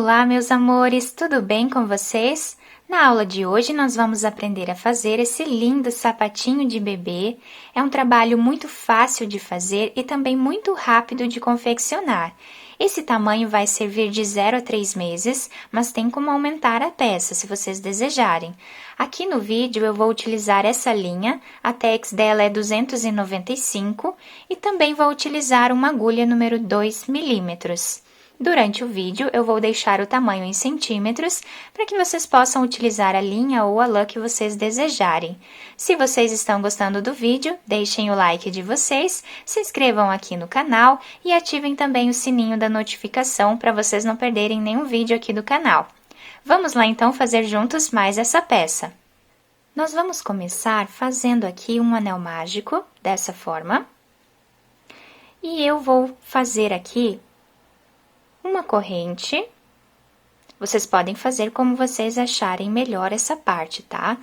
Olá, meus amores, tudo bem com vocês? Na aula de hoje, nós vamos aprender a fazer esse lindo sapatinho de bebê. É um trabalho muito fácil de fazer e também muito rápido de confeccionar. Esse tamanho vai servir de 0 a 3 meses, mas tem como aumentar a peça, se vocês desejarem. Aqui no vídeo eu vou utilizar essa linha, a tex dela é 295 e também vou utilizar uma agulha número 2 milímetros. Durante o vídeo, eu vou deixar o tamanho em centímetros para que vocês possam utilizar a linha ou a lã que vocês desejarem. Se vocês estão gostando do vídeo, deixem o like de vocês, se inscrevam aqui no canal e ativem também o sininho da notificação para vocês não perderem nenhum vídeo aqui do canal. Vamos lá então fazer juntos mais essa peça. Nós vamos começar fazendo aqui um anel mágico, dessa forma. E eu vou fazer aqui uma corrente. Vocês podem fazer como vocês acharem melhor essa parte, tá?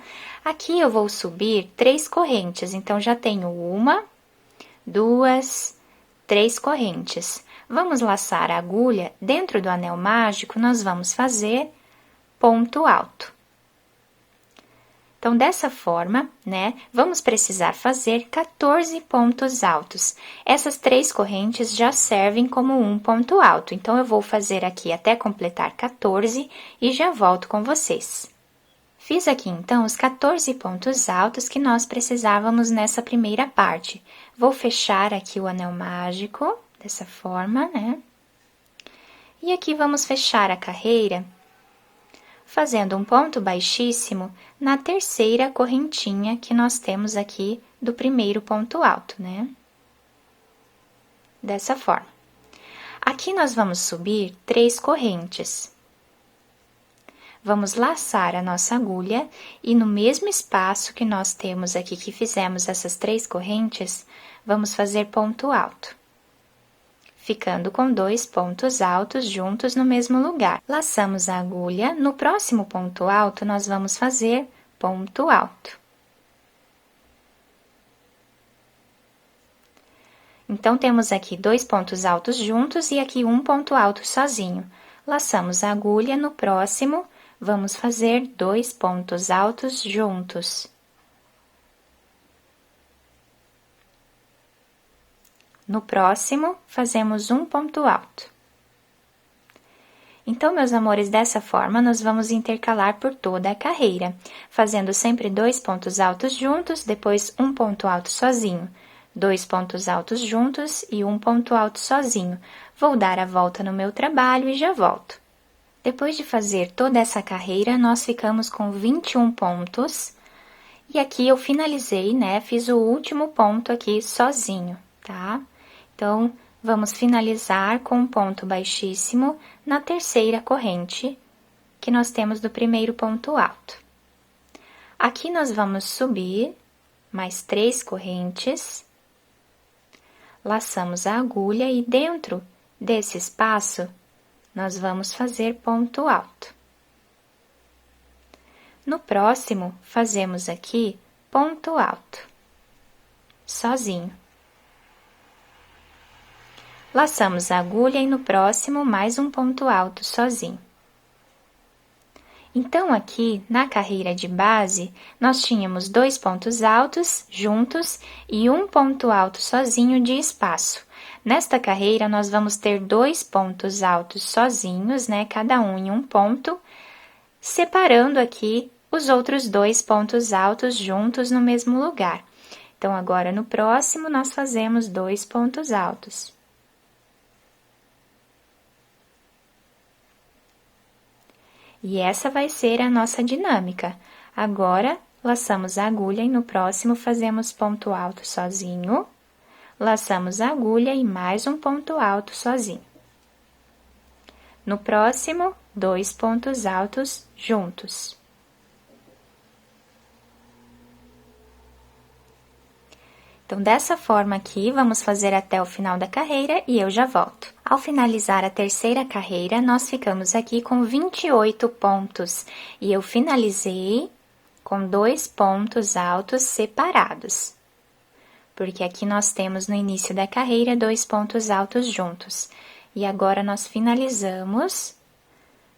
Aqui eu vou subir 3 correntes, então já tenho 1, 2, 3 correntes. Vamos laçar a agulha, dentro do anel mágico, nós vamos fazer ponto alto. Então, dessa forma, né, vamos precisar fazer 14 pontos altos. Essas 3 correntes já servem como um ponto alto, então eu vou fazer aqui até completar 14 e já volto com vocês. Fiz aqui, então, os 14 pontos altos que nós precisávamos nessa primeira parte. Vou fechar aqui o anel mágico, dessa forma, né? E aqui vamos fechar a carreira fazendo um ponto baixíssimo na terceira correntinha que nós temos aqui do primeiro ponto alto, né? Dessa forma. Aqui nós vamos subir 3 correntes. Vamos laçar a nossa agulha e no mesmo espaço que nós temos aqui, que fizemos essas 3 correntes, vamos fazer ponto alto, ficando com 2 pontos altos juntos no mesmo lugar. Laçamos a agulha, no próximo ponto alto, nós vamos fazer ponto alto. Então, temos aqui 2 pontos altos juntos e aqui um ponto alto sozinho. Laçamos a agulha, no próximo, vamos fazer 2 pontos altos juntos. No próximo, fazemos um ponto alto. Então, meus amores, dessa forma, nós vamos intercalar por toda a carreira, fazendo sempre 2 pontos altos juntos, depois um ponto alto sozinho, 2 pontos altos juntos e um ponto alto sozinho. Vou dar a volta no meu trabalho e já volto. Depois de fazer toda essa carreira, nós ficamos com 21 pontos. E aqui eu finalizei, né? Fiz o último ponto aqui sozinho, tá? Então, vamos finalizar com um ponto baixíssimo na terceira corrente que nós temos do primeiro ponto alto. Aqui nós vamos subir mais 3 correntes, laçamos a agulha e dentro desse espaço nós vamos fazer ponto alto. No próximo, fazemos aqui ponto alto, sozinho. Laçamos a agulha e no próximo mais um ponto alto sozinho. Então, aqui na carreira de base, nós tínhamos 2 pontos altos juntos e um ponto alto sozinho de espaço. Nesta carreira, nós vamos ter 2 pontos altos sozinhos, né? Cada um em um ponto, separando aqui os outros 2 pontos altos juntos no mesmo lugar. Então, agora no próximo, nós fazemos 2 pontos altos. E essa vai ser a nossa dinâmica. Agora, laçamos a agulha e no próximo fazemos ponto alto sozinho. Laçamos a agulha e mais um ponto alto sozinho. No próximo, 2 pontos altos juntos. Então, dessa forma aqui, vamos fazer até o final da carreira e eu já volto. Ao finalizar a terceira carreira, nós ficamos aqui com 28 pontos e eu finalizei com 2 pontos altos separados. Porque aqui nós temos no início da carreira 2 pontos altos juntos. E agora, nós finalizamos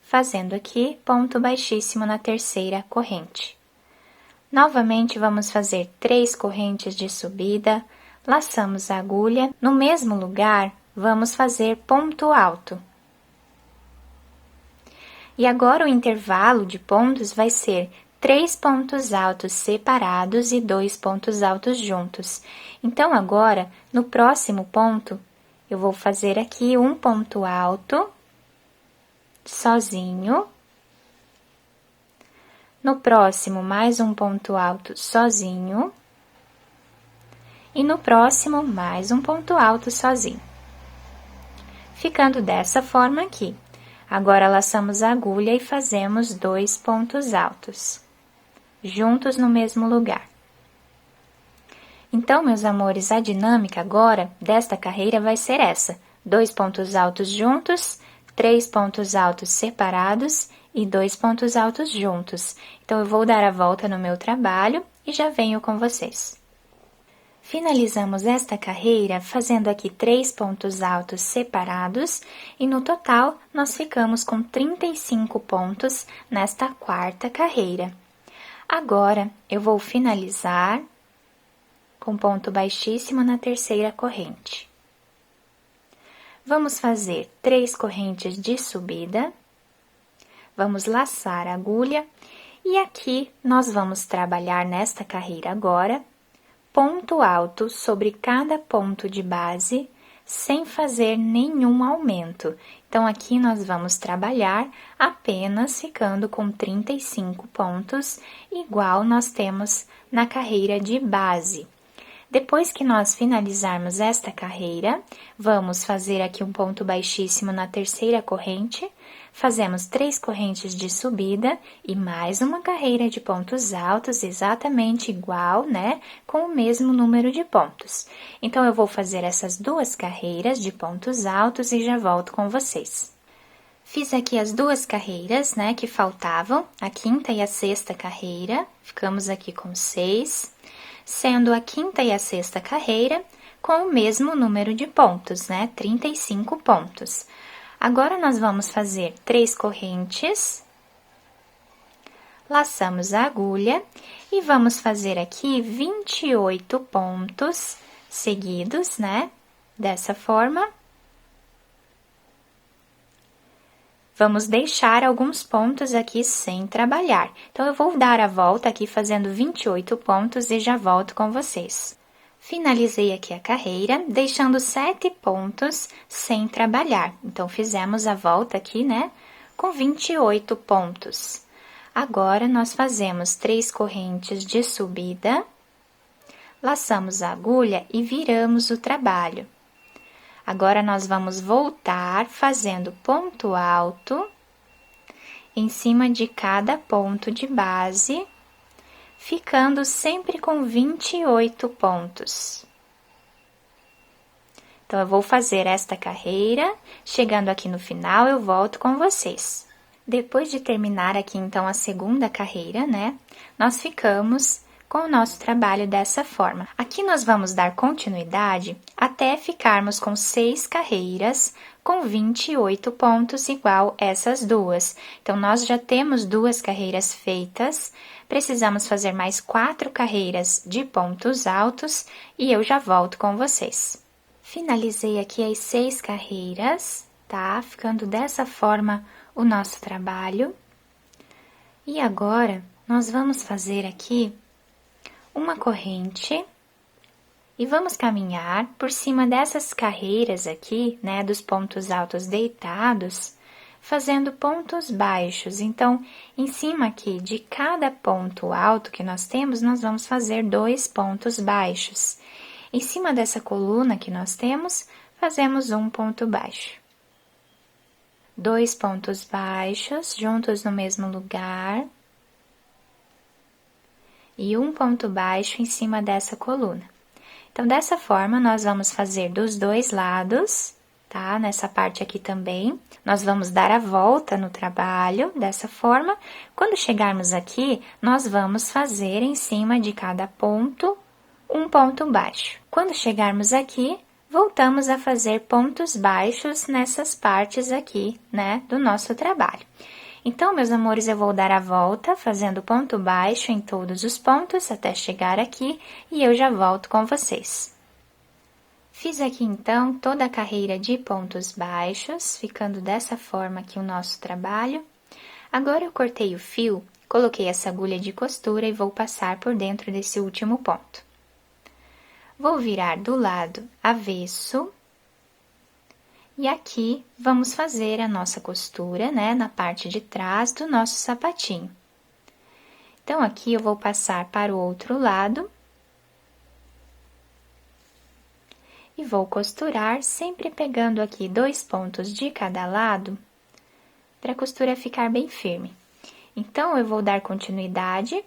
fazendo aqui ponto baixíssimo na terceira corrente. Novamente, vamos fazer 3 correntes de subida, laçamos a agulha, no mesmo lugar, vamos fazer ponto alto. E agora o intervalo de pontos vai ser 3 pontos altos separados e 2 pontos altos juntos. Então, agora, no próximo ponto, eu vou fazer aqui um ponto alto, sozinho. No próximo, mais um ponto alto sozinho. E no próximo, mais um ponto alto sozinho. Ficando dessa forma aqui. Agora, laçamos a agulha e fazemos 2 pontos altos, juntos no mesmo lugar. Então, meus amores, a dinâmica agora desta carreira vai ser essa: 2 pontos altos juntos, 3 pontos altos separados e 2 pontos altos juntos. Então, eu vou dar a volta no meu trabalho e já venho com vocês. Finalizamos esta carreira fazendo aqui 3 pontos altos separados e no total nós ficamos com 35 pontos nesta quarta carreira. Agora, eu vou finalizar com ponto baixíssimo na terceira corrente. Vamos fazer 3 correntes de subida. Vamos laçar a agulha e aqui nós vamos trabalhar nesta carreira agora, ponto alto sobre cada ponto de base, sem fazer nenhum aumento. Então, aqui nós vamos trabalhar apenas ficando com 35 pontos, igual nós temos na carreira de base. Depois que nós finalizarmos esta carreira, vamos fazer aqui um ponto baixíssimo na terceira corrente, fazemos 3 correntes de subida e mais uma carreira de pontos altos, exatamente igual, né, com o mesmo número de pontos. Então, eu vou fazer essas 2 carreiras de pontos altos e já volto com vocês. Fiz aqui as 2 carreiras, né, que faltavam, a quinta e a sexta carreira, ficamos aqui com 6, sendo a quinta e a sexta carreira com o mesmo número de pontos, né, 35 pontos. Agora, nós vamos fazer 3 correntes, laçamos a agulha e vamos fazer aqui 28 pontos seguidos, né, dessa forma. Vamos deixar alguns pontos aqui sem trabalhar. Então, eu vou dar a volta aqui fazendo 28 pontos e já volto com vocês. Finalizei aqui a carreira, deixando 7 pontos sem trabalhar. Então, fizemos a volta aqui, né, com 28 pontos. Agora, nós fazemos 3 correntes de subida, laçamos a agulha e viramos o trabalho. Agora, nós vamos voltar fazendo ponto alto em cima de cada ponto de base, ficando sempre com 28 pontos. Então, eu vou fazer esta carreira, chegando aqui no final, eu volto com vocês. Depois de terminar aqui, então, a segunda carreira, né, nós ficamos com o nosso trabalho dessa forma. Aqui nós vamos dar continuidade até ficarmos com 6 carreiras com 28 pontos igual essas 2. Então, nós já temos 2 carreiras feitas, precisamos fazer mais 4 carreiras de pontos altos e eu já volto com vocês. Finalizei aqui as 6 carreiras, tá? Ficando dessa forma o nosso trabalho. E agora, nós vamos fazer aqui uma corrente e vamos caminhar por cima dessas carreiras aqui, né, dos pontos altos deitados, fazendo pontos baixos. Então, em cima aqui de cada ponto alto que nós temos, nós vamos fazer 2 pontos baixos. Em cima dessa coluna que nós temos, fazemos um ponto baixo. 2 pontos baixos, juntos no mesmo lugar. E um ponto baixo em cima dessa coluna. Então, dessa forma, nós vamos fazer dos 2 lados, tá? Nessa parte aqui também, nós vamos dar a volta no trabalho, dessa forma. Quando chegarmos aqui, nós vamos fazer em cima de cada ponto, um ponto baixo. Quando chegarmos aqui, voltamos a fazer pontos baixos nessas partes aqui, né, do nosso trabalho. Então, meus amores, eu vou dar a volta, fazendo ponto baixo em todos os pontos, até chegar aqui, e eu já volto com vocês. Fiz aqui, então, toda a carreira de pontos baixos, ficando dessa forma aqui o nosso trabalho. Agora, eu cortei o fio, coloquei essa agulha de costura e vou passar por dentro desse último ponto. Vou virar do lado avesso. E aqui, vamos fazer a nossa costura, né, na parte de trás do nosso sapatinho. Então, aqui eu vou passar para o outro lado. E vou costurar, sempre pegando aqui 2 pontos de cada lado, para a costura ficar bem firme. Então, eu vou dar continuidade,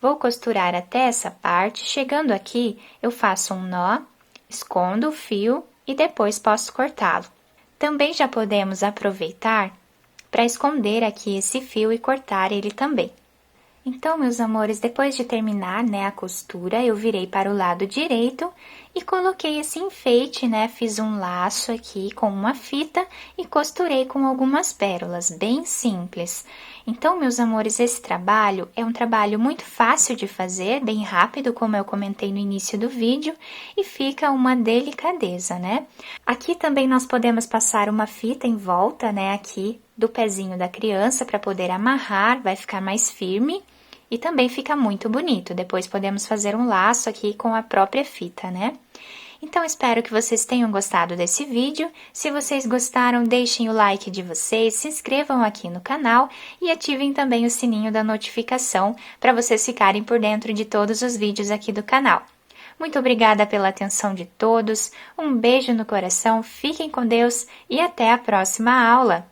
vou costurar até essa parte, chegando aqui, eu faço um nó, escondo o fio e depois posso cortá-lo. Também já podemos aproveitar para esconder aqui esse fio e cortar ele também. Então, meus amores, depois de terminar, né, a costura, eu virei para o lado direito e coloquei esse enfeite, né, fiz um laço aqui com uma fita e costurei com algumas pérolas, bem simples. Então, meus amores, esse trabalho é um trabalho muito fácil de fazer, bem rápido, como eu comentei no início do vídeo, e fica uma delicadeza, né? Aqui também nós podemos passar uma fita em volta, né, aqui do pezinho da criança para poder amarrar, vai ficar mais firme. E também fica muito bonito, depois podemos fazer um laço aqui com a própria fita, né? Então, espero que vocês tenham gostado desse vídeo. Se vocês gostaram, deixem o like de vocês, se inscrevam aqui no canal e ativem também o sininho da notificação para vocês ficarem por dentro de todos os vídeos aqui do canal. Muito obrigada pela atenção de todos, um beijo no coração, fiquem com Deus e até a próxima aula!